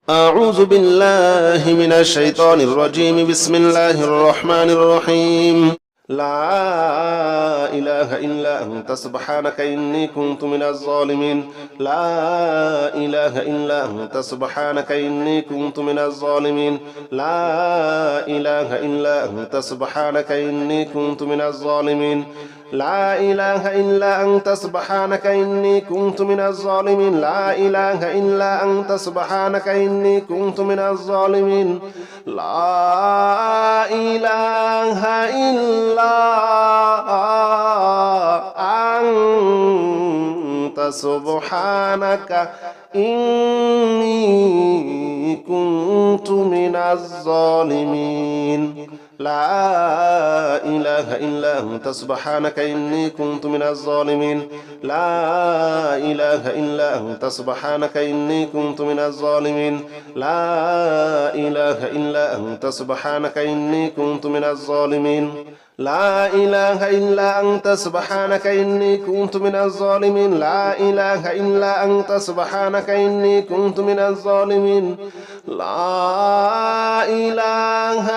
أعوذ بالله من الشيطان الرجيم. بسم الله الرحمن الرحيم. لا إله إلا أنت سبحانك إني كنت من الظالمين. لا إله إلا أنت سبحانك إني كنت من الظالمين. لا إله إلا أنت سبحانك إني كنت من الظالمين. لا إله إلا أنت سبحانك إني كنت من الظالمين. لا إله إلا أنت سبحانك إني كنت من الظالمين. لا إله إلا أنت سبحانك إني كنت من الظالمين. لا إله إلا أنت سبحانك إني كنت من الظالمين. لا إله إلا أنت سبحانك إني كنت من الظالمين. لا إله إلا أنت سبحانك إني كنت من الظالمين. لا إله إلا أنت سبحانك إني كنت من الظالمين. لا إله إلا أنت سبحانك إني كنت من الظالمين. لا إله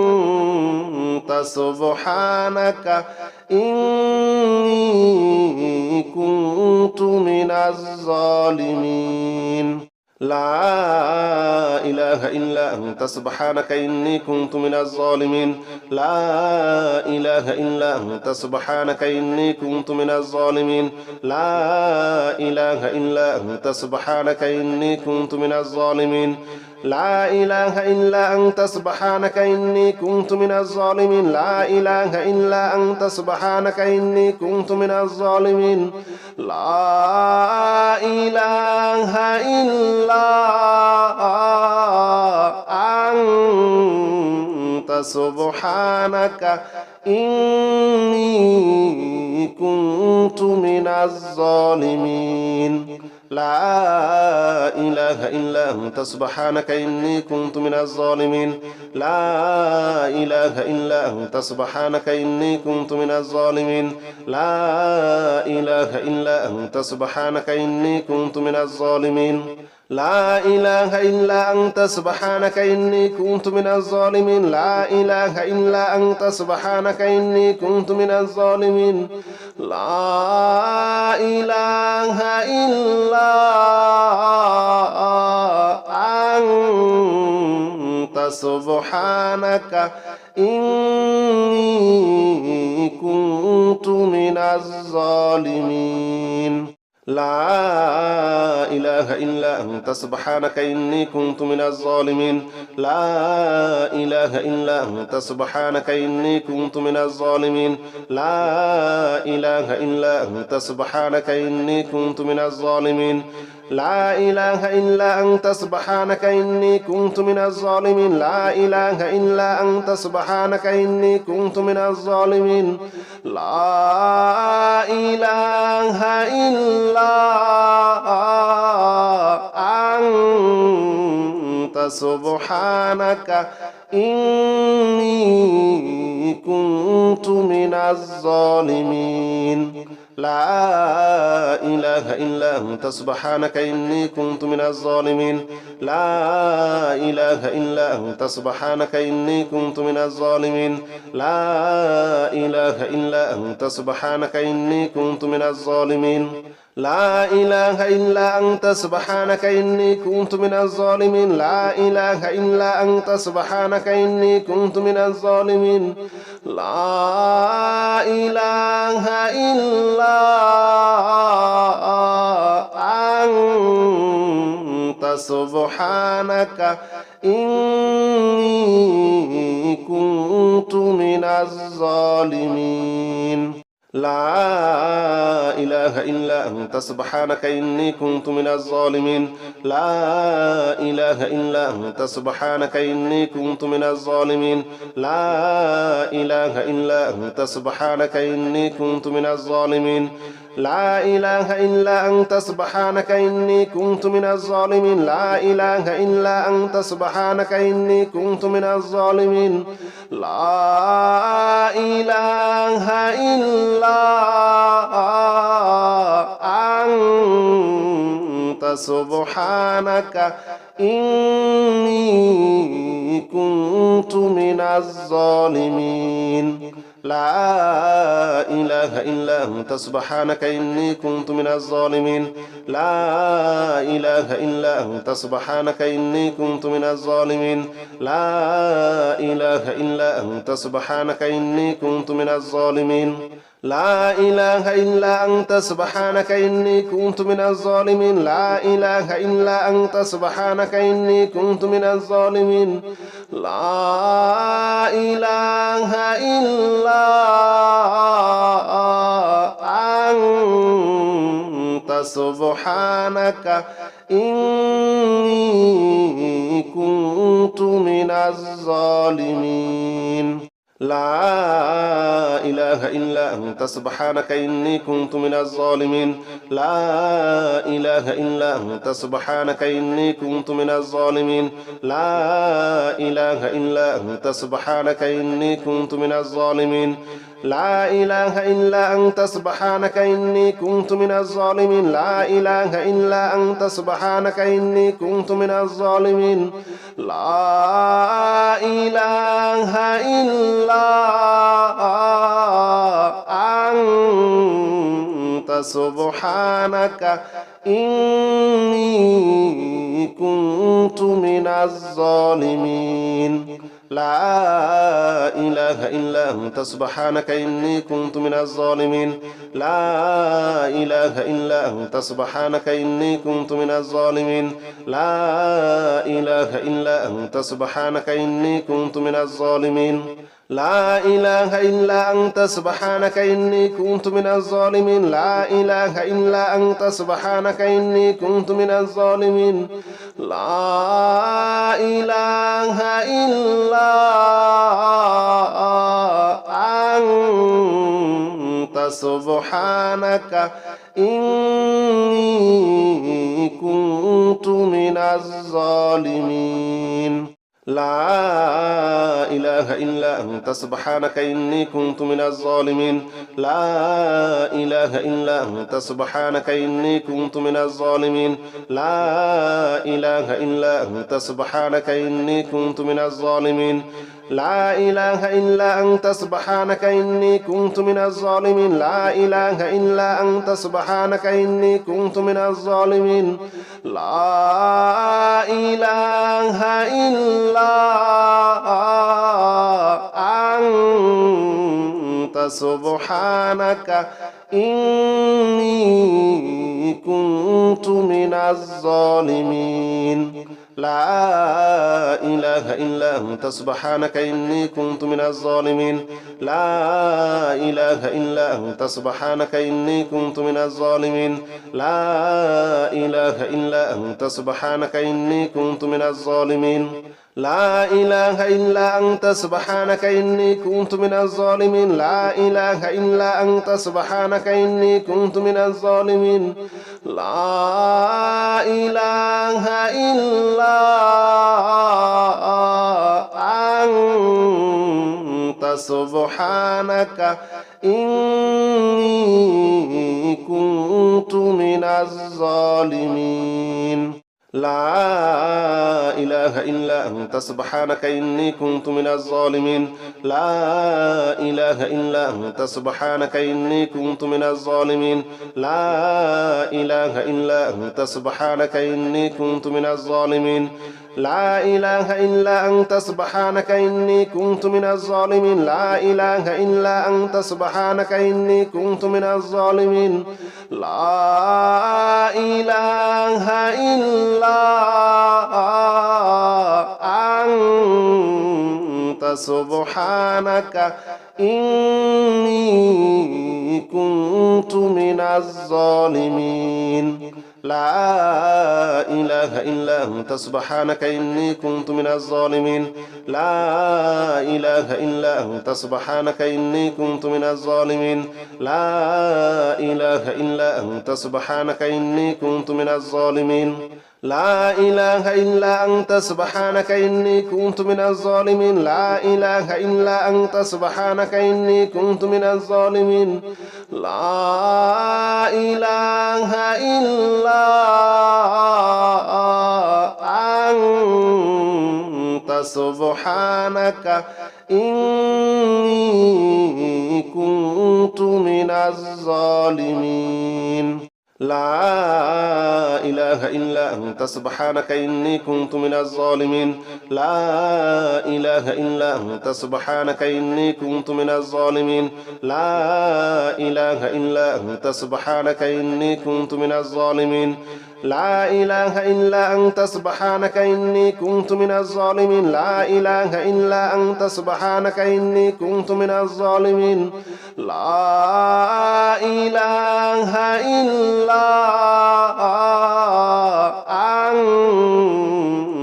إلا أنت سبحانك إني كنت من الظالمين. لا إله إلا أنت سبحانك إني كنت من الظالمين. لا إله إلا أنت سبحانك إني كنت من الظالمين. لا إله إلا أنت سبحانك إني كنت من الظالمين. لا إله إلا أنت سبحانك إني كنت من الظالمين. لا إله إلا أنت سبحانك إني كنت من الظالمين. لا إله إلا أنت سبحانك إني كنت من الظالمين. لا إله إلا أنت سبحانك إني كنت من الظالمين. لا إله إلا أنت سبحانك إني كنت من الظالمين. لا إله إلا أنت سبحانك إني كنت من الظالمين. لا إله إلا أنت سبحانك إني كنت من الظالمين. لا إله إلا أنت سبحانك إني كنت من الظالمين. لا إله إلا أنت سبحانك إني كنت من الظالمين. لا إله إلا أنت سبحانك إني كنت من الظالمين. لا إله إلا أنت سبحانك إني كنت من الظالمين. لا إله إلا أنت سبحانك إني كنت من الظالمين. لا إله إلا أنت سبحانك إني كنت من الظالمين. لا إله إلا أنت سبحانك إني كنت من الظالمين. لا إله إلا أنت سبحانك إني كنت من الظالمين. لا إله إلا أنت سبحانك إني كنت من الظالمين. لا إله إلا أنت سبحانك إني كنت من الظالمين. لا إله إلا أنت سبحانك إني كنت من الظالمين. لا إله إلا أنت سبحانك إني كنت من الظالمين. لا إله إلا أنت سبحانك إني كنت من الظالمين. لا إله إلا أنت سبحانك إني كنت من الظالمين. لا إله إلا أنت سبحانك إني كنت من الظالمين. لا إله إلا أنت سبحانك إني كنت من الظالمين. لا إله إلا أنت سبحانك إني كنت من الظالمين. لا إله إلا أنت سبحانك إني كنت من الظالمين. لا إله إلا أنت سبحانك إني كنت من الظالمين. لا إله إلا أنت سبحانك إني كنت من الظالمين لا إله إلا أنت سبحانك إني كنت من الظالمين لا إله إلا أنت سبحانك إني كنت من الظالمين لا إله إلا أنت سبحانك إني كنت من الظالمين لا إله إلا أنت سبحانك إني كنت من الظالمين لا إله إلا أنت سبحانك إني كنت من الظالمين لا إله إلا أنت سبحانك إني كنت من الظالمين لا إله إلا أنت سبحانك إني كنت من الظالمين لا إله إلا أنت سبحانك إني كنت من الظالمين لا إله إلا أنت سبحانك إني كنت من الظالمين لا إله إلا أنت سبحانك إني كنت من الظالمين لا إله إلا أنت سبحانك إني كنت من الظالمين لا إله إلا أنت سبحانك إني كنت من الظالمين لا إله إلا أنت سبحانك إني كنت من الظالمين لا إله إلا أنت سبحانك إني كنت من الظالمين لا إله إلا أنت سبحانك إني كنت من الظالمين لا إله إلا أنت سبحانك إني كنت من الظالمين لا إله إلا أنت سبحانك إني كنت من الظالمين لا إله إلا أنت سبحانك إني كنت من الظالمين لا إله إلا أنت سبحانك إني كنت من الظالمين لا إله إلا أنت سبحانك إني كنت من الظالمين لا إله إلا أنت سبحانك إني كنت من الظالمين لا إله إلا أنت سبحانك إني كنت من الظالمين لا إله إلا أنت سبحانك إني كنت من الظالمين لا إله إلا أنت سبحانك إني كنت من الظالمين لا إله إلا أنت سبحانك إني كنت من الظالمين لا إله إلا أنت سبحانك إني كنت من الظالمين لا إله إلا أنت سبحانك إني كنت من الظالمين لا إله إلا أنت سبحانك إني كنت من الظالمين لا إله إلا أنت سبحانك إني كنت من الظالمين لا إله إلا أنت سبحانك إني كنت من الظالمين لا إله إلا أنت سبحانك إني كنت من الظالمين لا إله إلا أنت سبحانك إني كنت من الظالمين لا إله إلا أنت سبحانك إني كنت من الظالمين لا إله إلا أنت سبحانك إني كنت من الظالمين لا إله إلا أنت سبحانك إني كنت من الظالمين لا إله إلا أنت سبحانك إني كنت من الظالمين لا إله إلا أنت سبحانك إني كنت من الظالمين لا إله إلا أنت سبحانك إني كنت من الظالمين لا إله إلا أنت سبحانك إني كنت من الظالمين لا إله إلا أنت سبحانك إني كنت من الظالمين لا إله إلا أنت سبحانك إني كنت من الظالمين لا إله إلا أنت سبحانك إني كنت من الظالمين لا إله إلا أنت سبحانك إني كنت من الظالمين لا إله إلا أنت سبحانك إني كنت من الظالمين لا إله إلا أنت سبحانك إني كنت من الظالمين لا إله إلا أنت سبحانك إني كنت من الظالمين لا إله إلا أنت سبحانك إني كنت من الظالمين لا إله إلا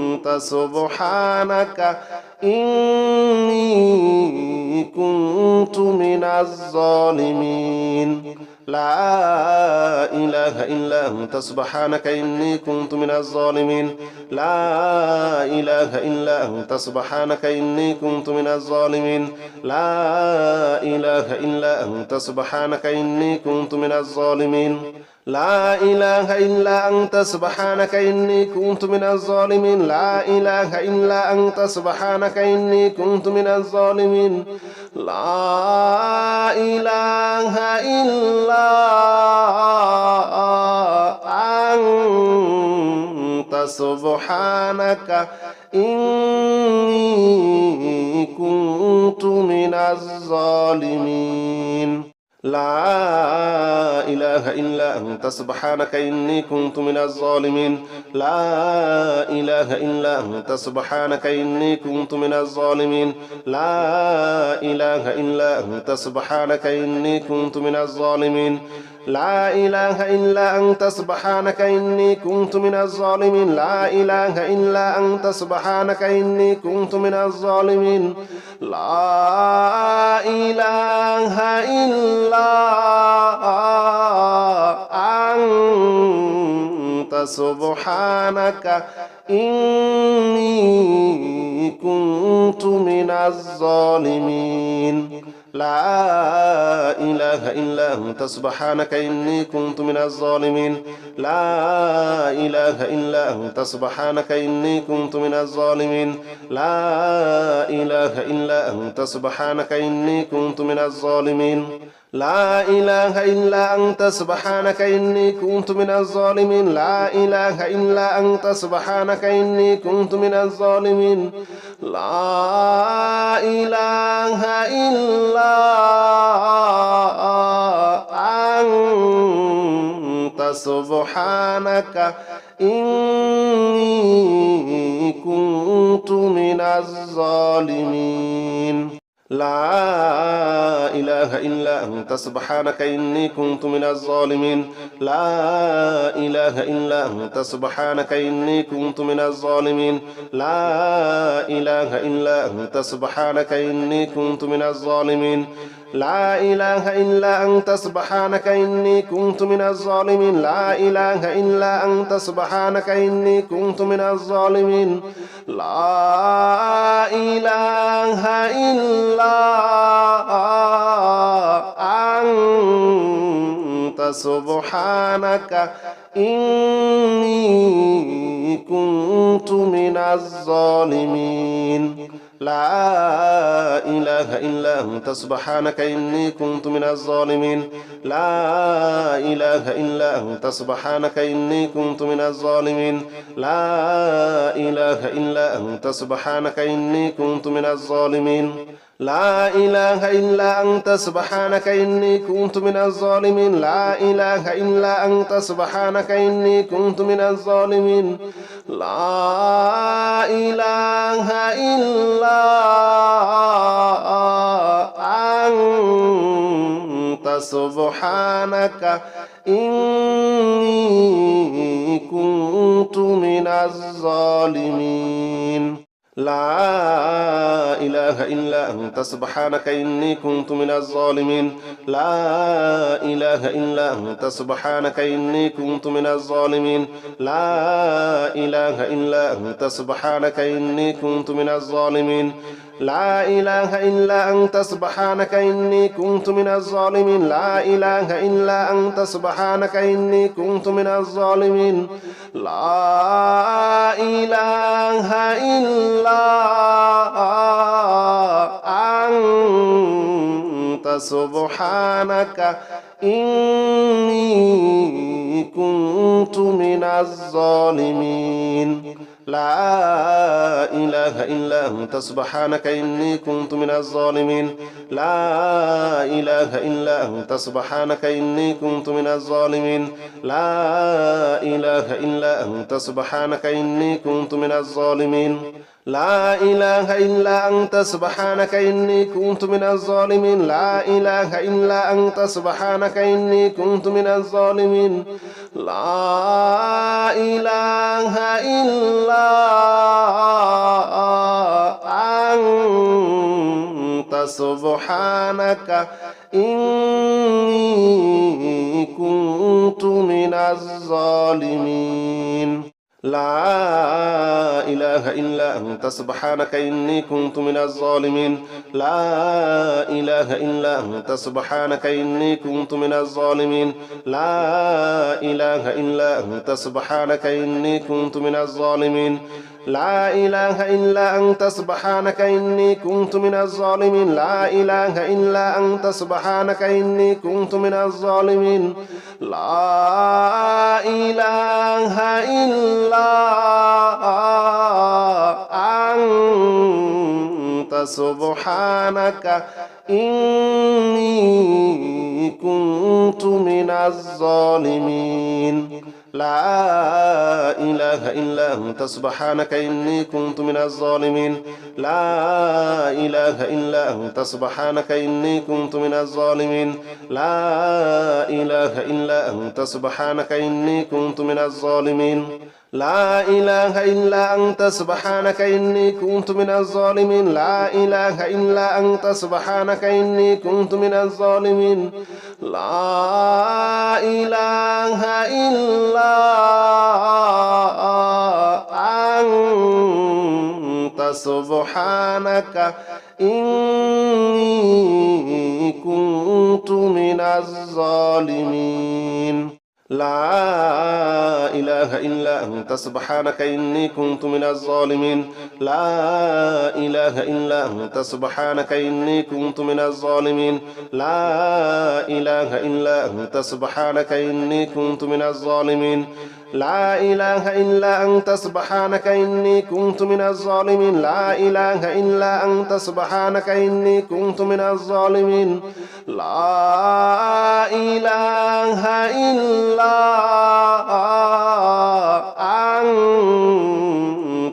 أنت سبحانك إني كنت من الظالمين لا إله إلا أنت سبحانك إني كنت من الظالمين لا إله إلا أنت سبحانك إني كنت من الظالمين لا إله إلا أنت سبحانك إني كنت من الظالمين لا إله إلا أنت سبحانك إني كنت من الظالمين لا إله إلا أنت سبحانك إني كنت من الظالمين لا إله إلا أنت سبحانك إني كنت من الظالمين لا إله إلا أنت سبحانك إني كنت من الظالمين لا إله إلا أنت سبحانك إني كنت من الظالمين لا إله إلا أنت سبحانك إني كنت من الظالمين لا إله إلا أنت سبحانك إني كنت من الظالمين لا إله إلا أنت سبحانك إني كنت من الظالمين لا إله إلا أنت سبحانك إني كنت من الظالمين لا إله إلا أنت سبحانك إني كنت من الظالمين لا إله إلا أنت سبحانك إني كنت من الظالمين لا إله إلا أنت سبحانك إني كنت من الظالمين لا إله إلا أنت سبحانك إني كنت من الظالمين لا إله إلا أنت سبحانك إني كنت من الظالمين لا إله إلا أنت سبحانك إني كنت من الظالمين لا إله إلا أنت سبحانك إني كنت من الظالمين لا إله إلا أنت سبحانك إني كنت من الظالمين لا إله إلا أنت سبحانك إني كنت من الظالمين لا إله إلا أنت سبحانك إني كنت من الظالمين لا إله إلا أنت سبحانك إني كنت من الظالمين لا إله إلا أنت سبحانك إني كنت من الظالمين لا إله إلا أنت سبحانك إني كنت من الظالمين لا إله إلا أنت سبحانك إني كنت من الظالمين لا إله إلا أنت سبحانك إني كنت من الظالمين لا إله إلا أنت سبحانك إني كنت من الظالمين لا إله إلا أنت سبحانك إني كنت من الظالمين لا إله إلا أنت سبحانك إني كنت من الظالمين لا إله إلا أنت أنت سبحانك إني كنت من الظالمين لا إله إلا أنت سبحانك إني كنت من الظالمين لا إله إلا أنت سبحانك إني كنت من الظالمين لا إله إلا أنت سبحانك إني كنت من الظالمين لا إله إلا أنت سبحانك إني كنت من الظالمين لا إله إلا أنت سبحانك إني كنت من الظالمين لا إله إلا أنت سبحانك إني كنت من الظالمين لا إله إلا أنت سبحانك إني كنت من الظالمين لا إله إلا أنت سبحانك إني كنت من الظالمين لا إله إلا أنت سبحانك إني كنت من الظالمين لا إله إلا أنت سبحانك إني كنت من الظالمين لا إله إلا أنت سبحانك إني كنت من الظالمين لا إله إلا أنت سبحانك إني كنت من الظالمين لا إله إلا أنت سبحانك إني كنت من الظالمين لا إله إلا أنت سبحانك إني كنت من الظالمين لا إله إلا أنت سبحانك إني كنت من الظالمين لا إله إلا أنت سبحانك إني كنت من الظالمين لا إله إلا أنت سبحانك إني كنت من الظالمين لا إله إلا أنت سبحانك إني كنت من الظالمين لا إله إلا أنت سبحانك إني كنت من الظالمين لا إله إلا أنت سبحانك إني كنت من الظالمين لا إله إلا أنت سبحانك إني كنت من الظالمين لا إله إلا أنت سبحانك إني كنت من الظالمين لا إله إلا أنت سبحانك إني كنت من الظالمين لا إله إلا أنت سبحانك إني كنت من الظالمين لا إله إلا أنت سبحانك إني كنت من الظالمين لا إله إلا أنت سبحانك إني كنت من الظالمين لا إله إلا أنت سبحانك إني كنت من الظالمين لا إله إلا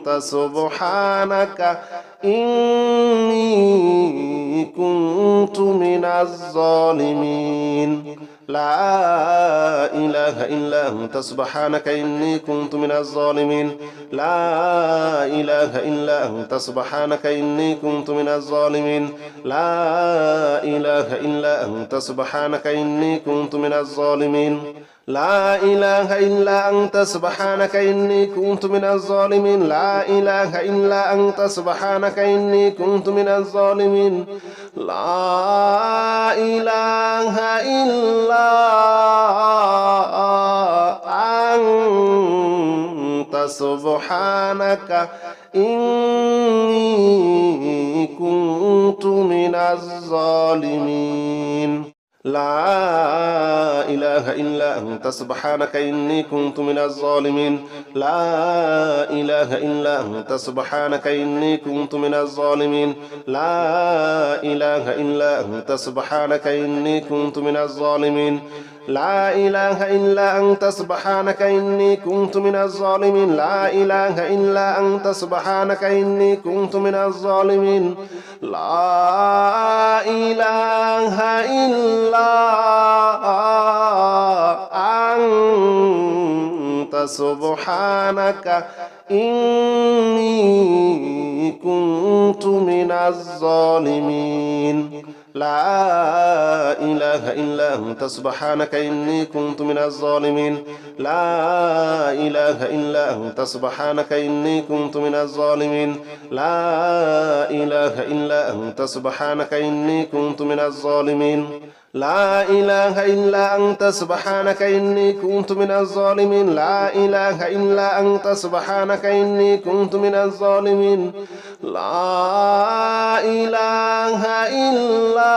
أنت سبحانك إني كنت من الظالمين لا إله إلا أنت سبحانك إني كنت من الظالمين لا إله إلا أنت سبحانك إني كنت من الظالمين لا إله إلا أنت سبحانك إني كنت من الظالمين لا إله إلا أنت سبحانك إني كنت من الظالمين لا إله إلا أنت سبحانك إني كنت من الظالمين لا إله إلا أنت سبحانك إني كنت من الظالمين لا إله إلا أنت سبحانك إني كنت من الظالمين لا إله إلا أنت سبحانك إني كنت من الظالمين لا إله إلا أنت سبحانك إني كنت من الظالمين لا إله إلا أنت سبحانك إني كنت من الظالمين لا إله إلا أنت سبحانك إني كنت من الظالمين لا إله إلا أنت سبحانك إني كنت من الظالمين لا إله إلا أنت سبحانك إني كنت من الظالمين لا إله إلا أنت سبحانك إني كنت من الظالمين لا إله إلا أنت سبحانك إني كنت من الظالمين لا إله إلا أنت سبحانك إني كنت من الظالمين لا إله إلا أنت سبحانك إني كنت من الظالمين لا إله إلا أنت سبحانك إني كنت من الظالمين لا إله إلا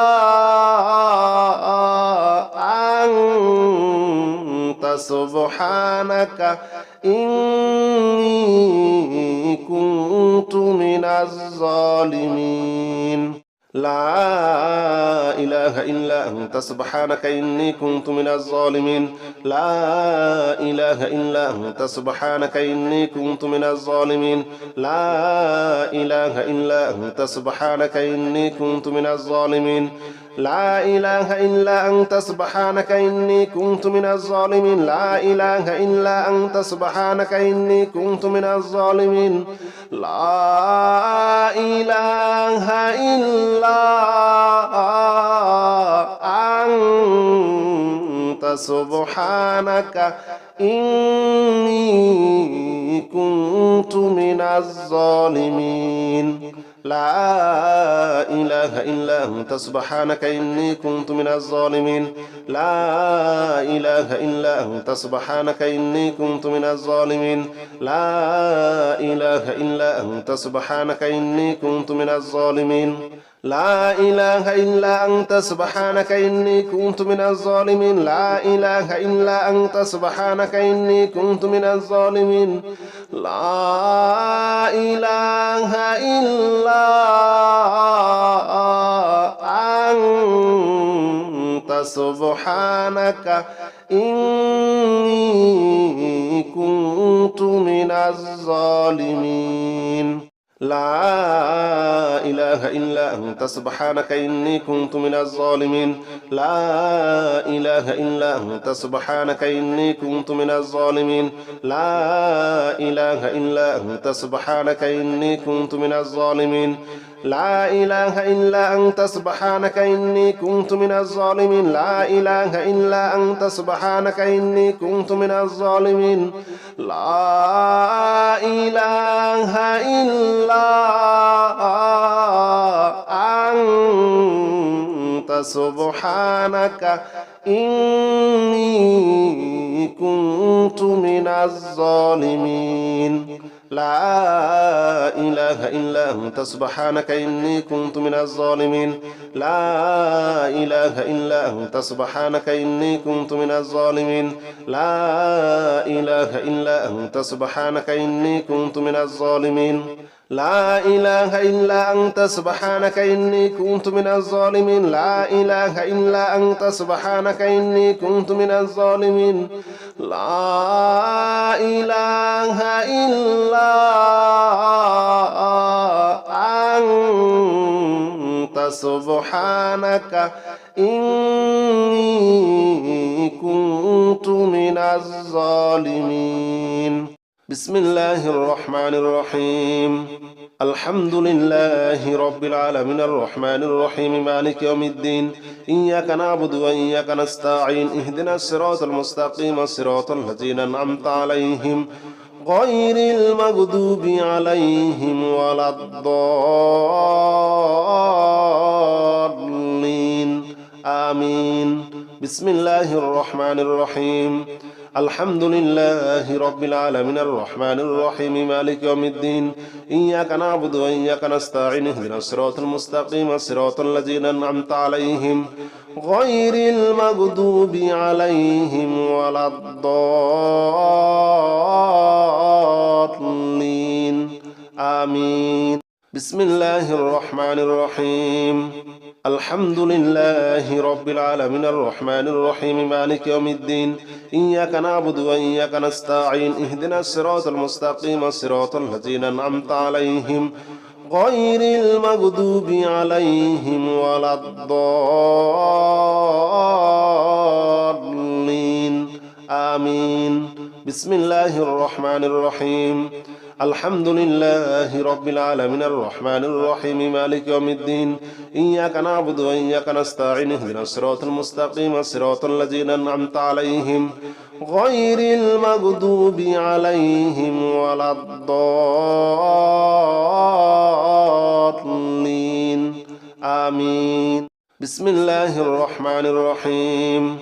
أنت سبحانك إني كنت من الظالمين لا إله إلا أنت سبحانك إني كنت من الظالمين لا إله إلا أنت سبحانك إني كنت من الظالمين لا إله إلا أنت سبحانك إني كنت من الظالمين لا إله إلا أنت سبحانك إني كنت من الظالمين لا إله إلا أنت سبحانك إني كنت من الظالمين لا إله إلا أنت سبحانك إني كنت من الظالمين لا إله إلا أنت سبحانك إني كنت من الظالمين لا إله إلا أنت سبحانك إني كنت من الظالمين لا إله إلا أنت سبحانك إني كنت من الظالمين لا إله إلا أنت سبحانك إني كنت من الظالمين لا إله إلا أنت سبحانك إني كنت من الظالمين لا إله إلا أنت سبحانك إني كنت من الظالمين لا إله إلا أنت سبحانك إني كنت من الظالمين لا إله إلا أنت سبحانك إني كنت من الظالمين لا إله إلا أنت سبحانك إني كنت من الظالمين لا إله إلا أنت سبحانك إني كنت من الظالمين لا إله إلا أنت سبحانك إني كنت من الظالمين لا إله إلا أنت سبحانك إني كنت من الظالمين لا إله إلا أنت سبحانك إني كنت من الظالمين لا إله إلا أنت سبحانك إني كنت من الظالمين لا إله إلا أنت سبحانك إني كنت من الظالمين لا إله إلا أنت سبحانك إني كنت من الظالمين لا إله إلا أنت سبحانك إني كنت من الظالمين لا إله إلا أنت سبحانك إني كنت من الظالمين بسم الله الرحمن الرحيم الحمد لله رب العالمين الرحمن الرحيم مالك يوم الدين إياك نعبد وإياك نستعين اهدنا الصراط المستقيم صراط الذين أنعمت عليهم غير المغضوب عليهم ولا الضالين آمين بسم الله الرحمن الرحيم الحمد لله رب العالمين الرحمن الرحيم مالك يوم الدين إياك نعبد وإياك نستعين اهدنا الصراط المستقيم صراط الذين أنعمت عليهم غير المغضوب عليهم ولا الضالين آمين بسم الله الرحمن الرحيم الحمد لله رب العالمين الرحمن الرحيم مالك يوم الدين إياك نعبد وإياك نستعين اهدنا الصراط المستقيم صراط الذين أنعمت عليهم غير المغضوب عليهم ولا الضالين آمين بسم الله الرحمن الرحيم الحمد لله رب العالمين الرحمن الرحيم مالك يوم الدين إياك نعبد وإياك نستعين اهدنا الصراط المستقيم صراط الذين أنعمت عليهم غير المغضوب عليهم ولا الضالين آمين بسم الله الرحمن الرحيم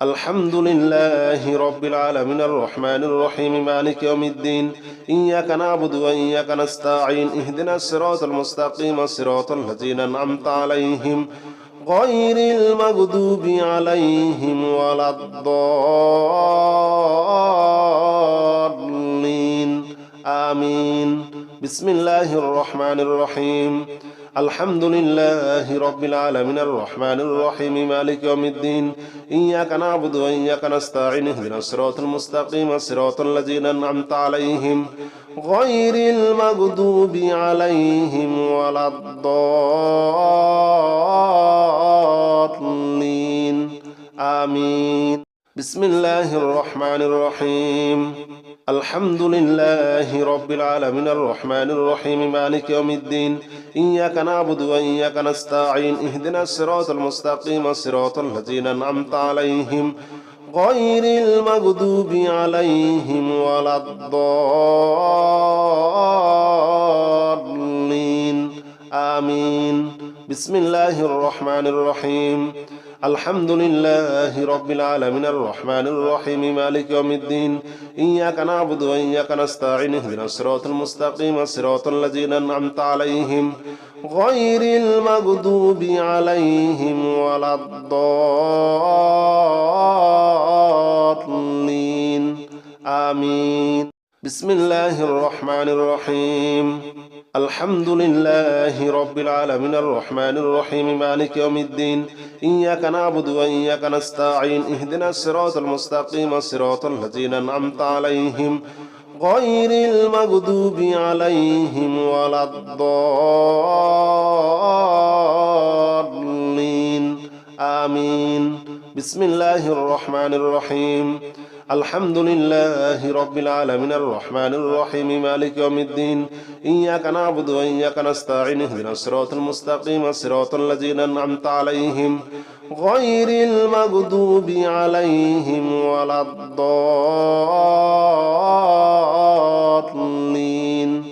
الحمد لله رب العالمين الرحمن الرحيم مالك يوم الدين إياك نعبد وإياك نستعين اهدنا الصراط المستقيم صراط الذين أنعمت عليهم غير المغضوب عليهم ولا الضالين آمين بسم الله الرحمن الرحيم الحمد لله رب العالمين الرحمن الرحيم مالك يوم الدين إياك نعبد وإياك نستعين اهدنا الصراط المستقيم صراط الذين أنعمت عليهم غير المغضوب عليهم ولا الضالين آمين بسم الله الرحمن الرحيم الحمد لله رب العالمين الرحمن الرحيم مالك يوم الدين إياك نعبد وإياك نستعين اهدنا الصراط المستقيم صراط الذين أنعمت عليهم غير المغضوب عليهم ولا الضالين آمين بسم الله الرحمن الرحيم الحمد لله رب العالمين الرحمن الرحيم مالك يوم الدين إياك نعبد وإياك نستعين اهدنا الصراط المستقيم صراط الذين أنعمت عليهم غير المغضوب عليهم ولا الضالين آمين بسم الله الرحمن الرحيم الحمد لله رب العالمين الرحمن الرحيم مالك يوم الدين إياك نعبد وإياك نستعين اهدنا الصراط المستقيم صراط الذين أنعمت عليهم غير المغضوب عليهم ولا الضالين آمين بسم الله الرحمن الرحيم الحمد لله رب العالمين الرحمن الرحيم مالك يوم الدين إياك نعبد وإياك نستعين اهدنا الصراط المستقيم صراط الذين أنعمت عليهم غير المغضوب عليهم ولا الضالين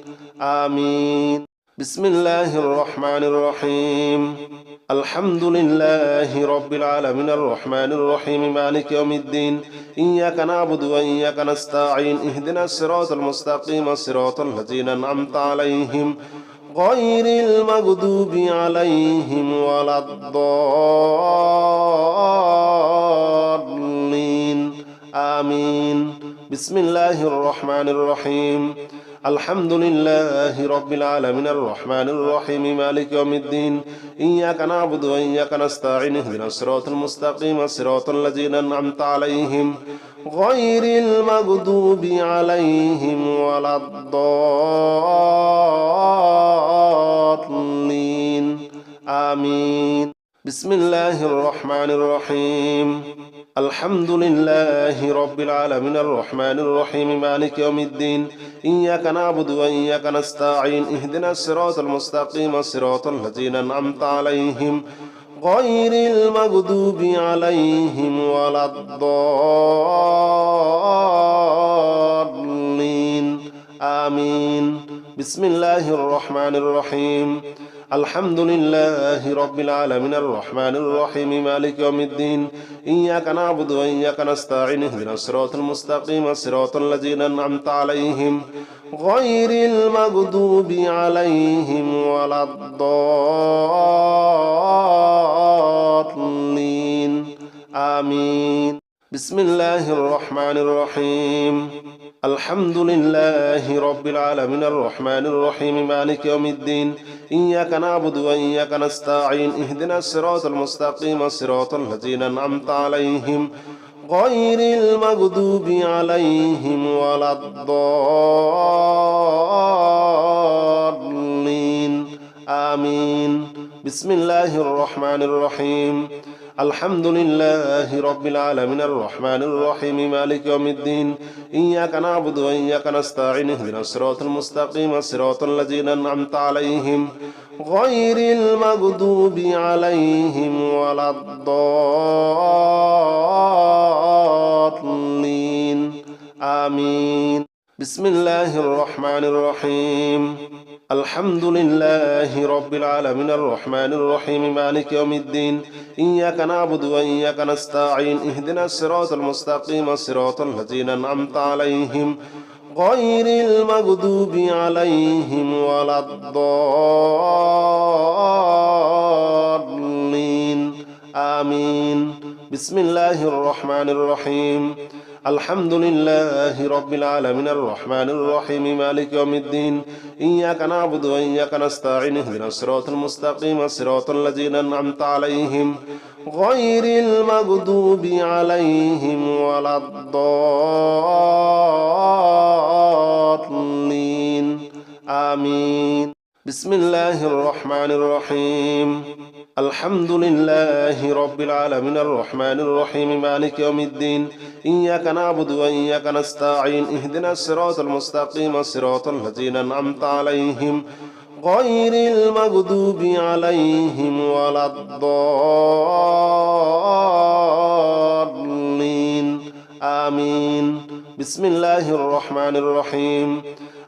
آمين بسم الله الرحمن الرحيم الحمد لله رب العالمين الرحمن الرحيم مالك يوم الدين إياك نعبد وإياك نستعين اهدنا الصراط المستقيم صراط الذين أنعمت عليهم غير المغضوب عليهم ولا الضالين آمين بسم الله الرحمن الرحيم الحمد لله رب العالمين الرحمن الرحيم مالك يوم الدين إياك نعبد وإياك نستعين اهدنا الصراط المستقيم صراط الذين أنعمت عليهم غير المغضوب عليهم ولا الضالين آمين بسم الله الرحمن الرحيم الحمد لله رب العالمين الرحمن الرحيم مالك يوم الدين إياك نعبد وإياك نستعين اهدنا الصراط المستقيم صراط الذين أنعمت عليهم غير المغضوب عليهم ولا الضالين آمين بسم الله الرحمن الرحيم الحمد لله رب العالمين الرحمن الرحيم مالك يوم الدين إياك نعبد وإياك نستعين اهدنا الصراط المستقيم صراط الذين أنعمت عليهم غير المغضوب عليهم ولا الضالين آمين بسم الله الرحمن الرحيم الحمد لله رب العالمين الرحمن الرحيم مالك يوم الدين إياك نعبد وإياك نستعين اهدنا الصراط المستقيم صراط الذين أنعمت عليهم غير المغضوب عليهم ولا الضالين آمين بسم الله الرحمن الرحيم الحمد لله رب العالمين الرحمن الرحيم مالك يوم الدين إياك نعبد وإياك نستعين اهدنا الصراط المستقيم صراط الذين أنعمت عليهم غير المغضوب عليهم ولا الضالين آمين بسم الله الرحمن الرحيم الحمد لله رب العالمين الرحمن الرحيم مالك يوم الدين إياك نعبد وإياك نستعين اهدنا الصراط المستقيم صراط الذين أنعمت عليهم غير المغضوب عليهم ولا الضالين آمين بسم الله الرحمن الرحيم الحمد لله رب العالمين الرحمن الرحيم مالك يوم الدين إياك نعبد وإياك نستعين اهدنا الصراط المستقيم صراط الذين أنعمت عليهم غير المغضوب عليهم ولا الضالين آمين بسم الله الرحمن الرحيم الحمد لله رب العالمين الرحمن الرحيم مالك يوم الدين إياك نعبد وإياك نستعين اهدنا الصراط المستقيم صراط الذين أنعمت عليهم غير المغضوب عليهم ولا الضالين آمين بسم الله الرحمن الرحيم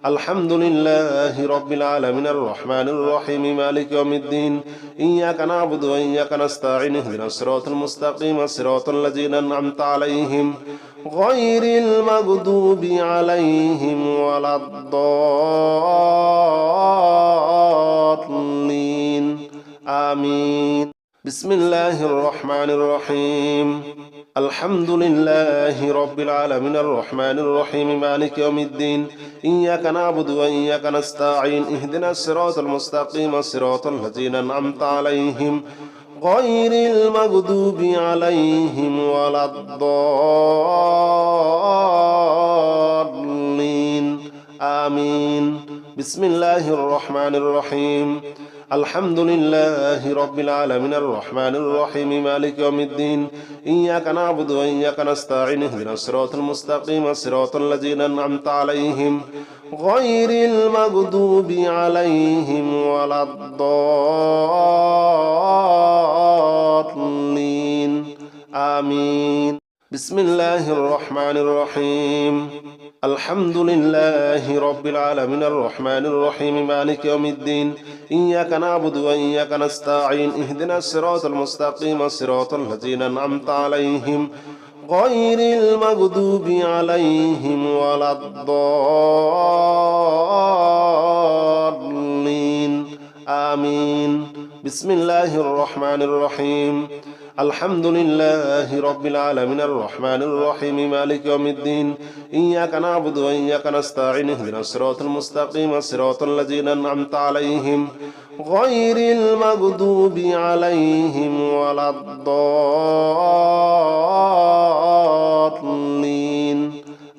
الحمد لله رب العالمين الرحمن الرحيم مالك يوم الدين إياك نعبد وإياك نستعين اهدنا الصراط المستقيم صراط الذين أنعمت عليهم غير المغضوب عليهم ولا الضالين آمين بسم الله الرحمن الرحيم الحمد لله رب العالمين الرحمن الرحيم مالك يوم الدين إياك نعبد وإياك نستعين اهدنا الصراط المستقيم صراط الذين أنعمت عليهم غير المغضوب عليهم ولا الضالين آمين بسم الله الرحمن الرحيم الحمد لله رب العالمين الرحمن الرحيم مالك يوم الدين إياك نعبد وإياك نستعين اهدنا الصراط المستقيم صراط الذين أنعمت عليهم غير المغضوب عليهم ولا الضالين آمين بسم الله الرحمن الرحيم الحمد لله رب العالمين الرحمن الرحيم مالك يوم الدين إياك نعبد وإياك نستعين اهدنا الصراط المستقيم صراط الذين أنعمت عليهم غير المغضوب عليهم ولا الضالين آمين بسم الله الرحمن الرحيم الحمد لله رب العالمين الرحمن الرحيم مالك يوم الدين إياك نعبد وإياك نستعين اهدنا الصراط المستقيم صراط الذين أنعمت عليهم غير المغضوب عليهم ولا الضالين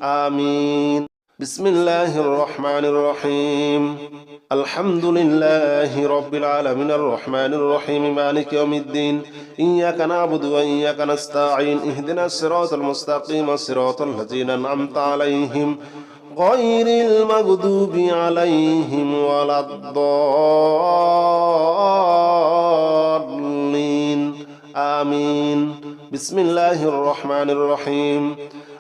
آمين بسم الله الرحمن الرحيم الحمد لله رب العالمين الرحمن الرحيم مالك يوم الدين إياك نعبد وإياك نستعين اهدنا الصراط المستقيم صراط الذين أنعمت عليهم غير المغضوب عليهم ولا الضالين آمين بسم الله الرحمن الرحيم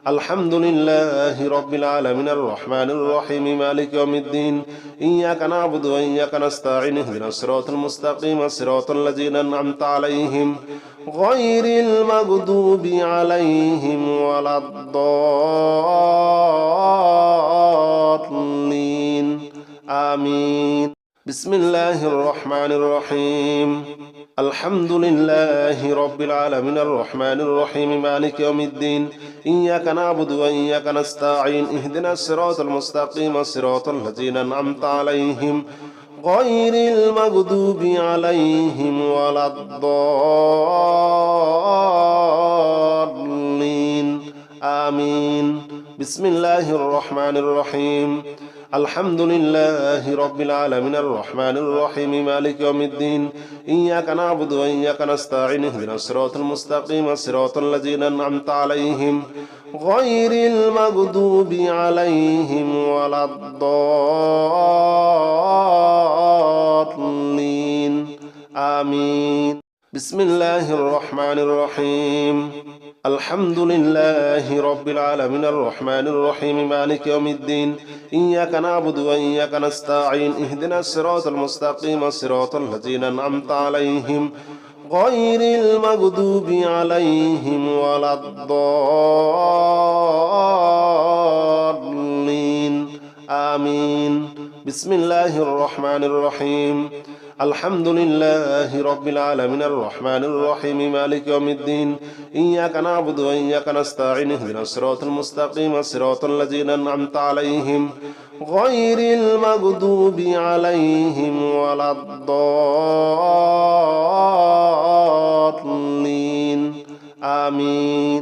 الحمد لله رب العالمين الرحمن الرحيم مالك يوم الدين إياك نعبد وإياك نستعين اهدنا الصراط المستقيم صراط الذين أنعمت عليهم غير المغضوب عليهم ولا الضالين آمين بسم الله الرحمن الرحيم الحمد لله رب العالمين الرحمن الرحيم مالك يوم الدين إياك نعبد وإياك نستعين اهدنا الصراط المستقيم صراط الذين أنعمت عليهم غير المغضوب عليهم ولا الضالين آمين بسم الله الرحمن الرحيم الحمد لله رب العالمين الرحمن الرحيم مالك يوم الدين إياك نعبد وإياك نستعين اهدنا الصراط المستقيم صراط الذين أنعمت عليهم غير المغضوب عليهم ولا الضالين آمين بسم الله الرحمن الرحيم الحمد لله رب العالمين الرحمن الرحيم مالك يوم الدين إياك نعبد وإياك نستعين اهدنا الصراط المستقيم صراط الذين أنعمت عليهم غير المغضوب عليهم ولا الضالين آمين بسم الله الرحمن الرحيم الحمد لله رب العالمين الرحمن الرحيم مالك يوم الدين إياك نعبد وإياك نستعين اهدنا الصراط المستقيم صراط الذين أنعمت عليهم غير المغضوب عليهم ولا الضالين آمين